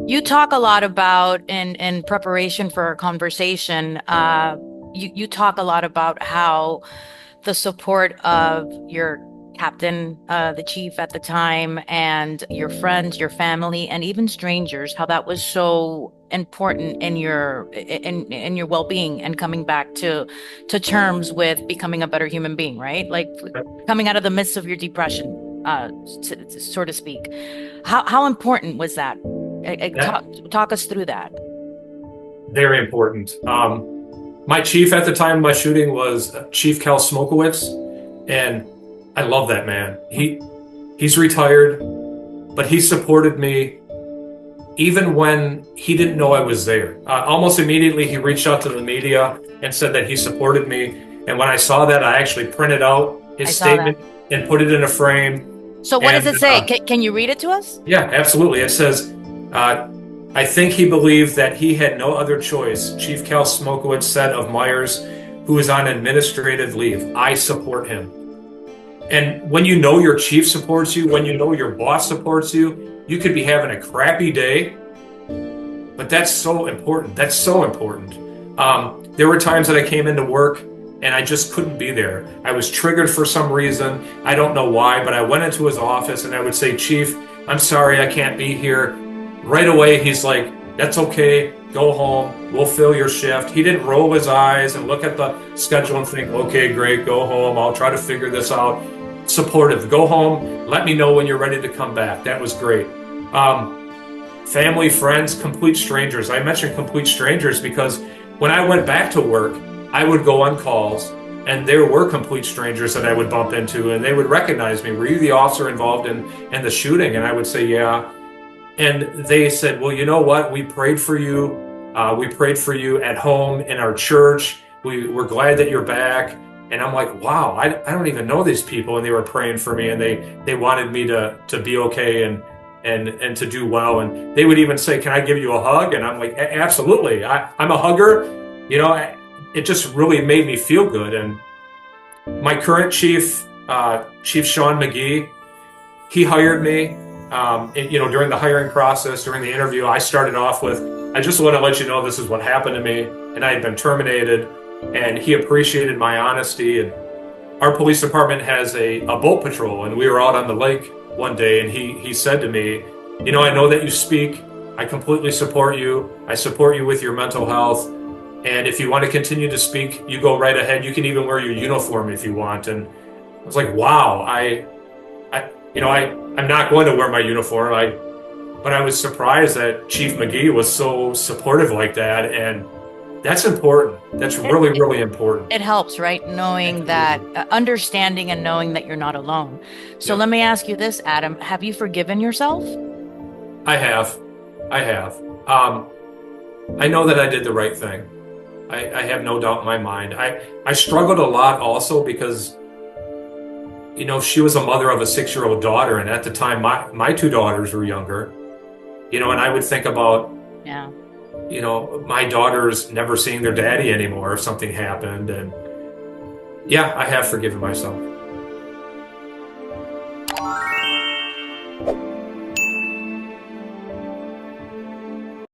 You talk a lot about in preparation for our conversation, you talk a lot about how the support of your captain, the chief at the time, and your friends, your family, and even strangers, how that was so important in your well-being and coming back to terms with becoming a better human being, right? Like coming out of the midst of your depression, so to speak. How important was that? That Talk us through that. very important. My chief at the time of my shooting was Chief Cal Smokowitz, and I love that man. He's retired, but he supported me even when he didn't know I was there. Almost immediately, he reached out to the media and said that he supported me. And when I saw that, I actually printed out I his saw that. statement and put it in a frame. So what does And it say? Can you read it to us? yeah, absolutely. It says, uh, I think he believed that he had no other choice. Chief Cal Smokowitz said of Myers, who is on administrative leave. I support him. And when you know your chief supports you, when you know your boss supports you, you could be having a crappy day, but that's so important. That's so important. There were times that I came into work and I just couldn't be there. I was triggered for some reason. I don't know why, but I went into his office and I would say, Chief, I'm sorry, I can't be here. Right away, he's like, that's okay. Go home. We'll fill your shift. He didn't roll his eyes and look at the schedule and think, okay, great, go home. I'll try to figure this out. Supportive. Go home. Let me know when you're ready to come back. That was great. Family, friends, complete strangers. I mentioned complete strangers because when I went back to work, I would go on calls and there were complete strangers that I would bump into and they would recognize me. Were you the officer involved in the shooting? And I would say, yeah. And they said, well, you know what? We prayed for you. We prayed for you at home in our church. We're glad that you're back. And I'm like, wow, I don't even know these people. And they were praying for me and they wanted me to be okay and to do well. And they would even say, can I give you a hug? And I'm like, absolutely. I'm a hugger. You know, it just really made me feel good. And my current chief, Chief Sean McGee, he hired me. During the hiring process, during the interview, I started off with, I just want to let you know this is what happened to me. And I had been terminated. And he appreciated my honesty. And our police department has a boat patrol. And we were out on the lake one day. And he said to me, you know, I know that you speak. I completely support you. I support you with your mental health. And if you want to continue to speak, you go right ahead. You can even wear your uniform if you want. And I was like, wow, I'm not going to wear my uniform. But I was surprised that Chief McGee was so supportive like that. And that's important. That's It, really, it, really important. it helps, right? Knowing that, Absolutely. understanding and knowing that you're not alone. So let Yep. me ask you this, Adam. Have you forgiven yourself? I have. I have. Um, I know that I did the right thing. I have no doubt in my mind. I struggled a lot also because, you know, she was a mother of a 6-year-old daughter. And at the time, my two daughters were younger, you know, and I would think about, Yeah. you know, my daughters never seeing their daddy anymore if something happened. And yeah, I have forgiven myself.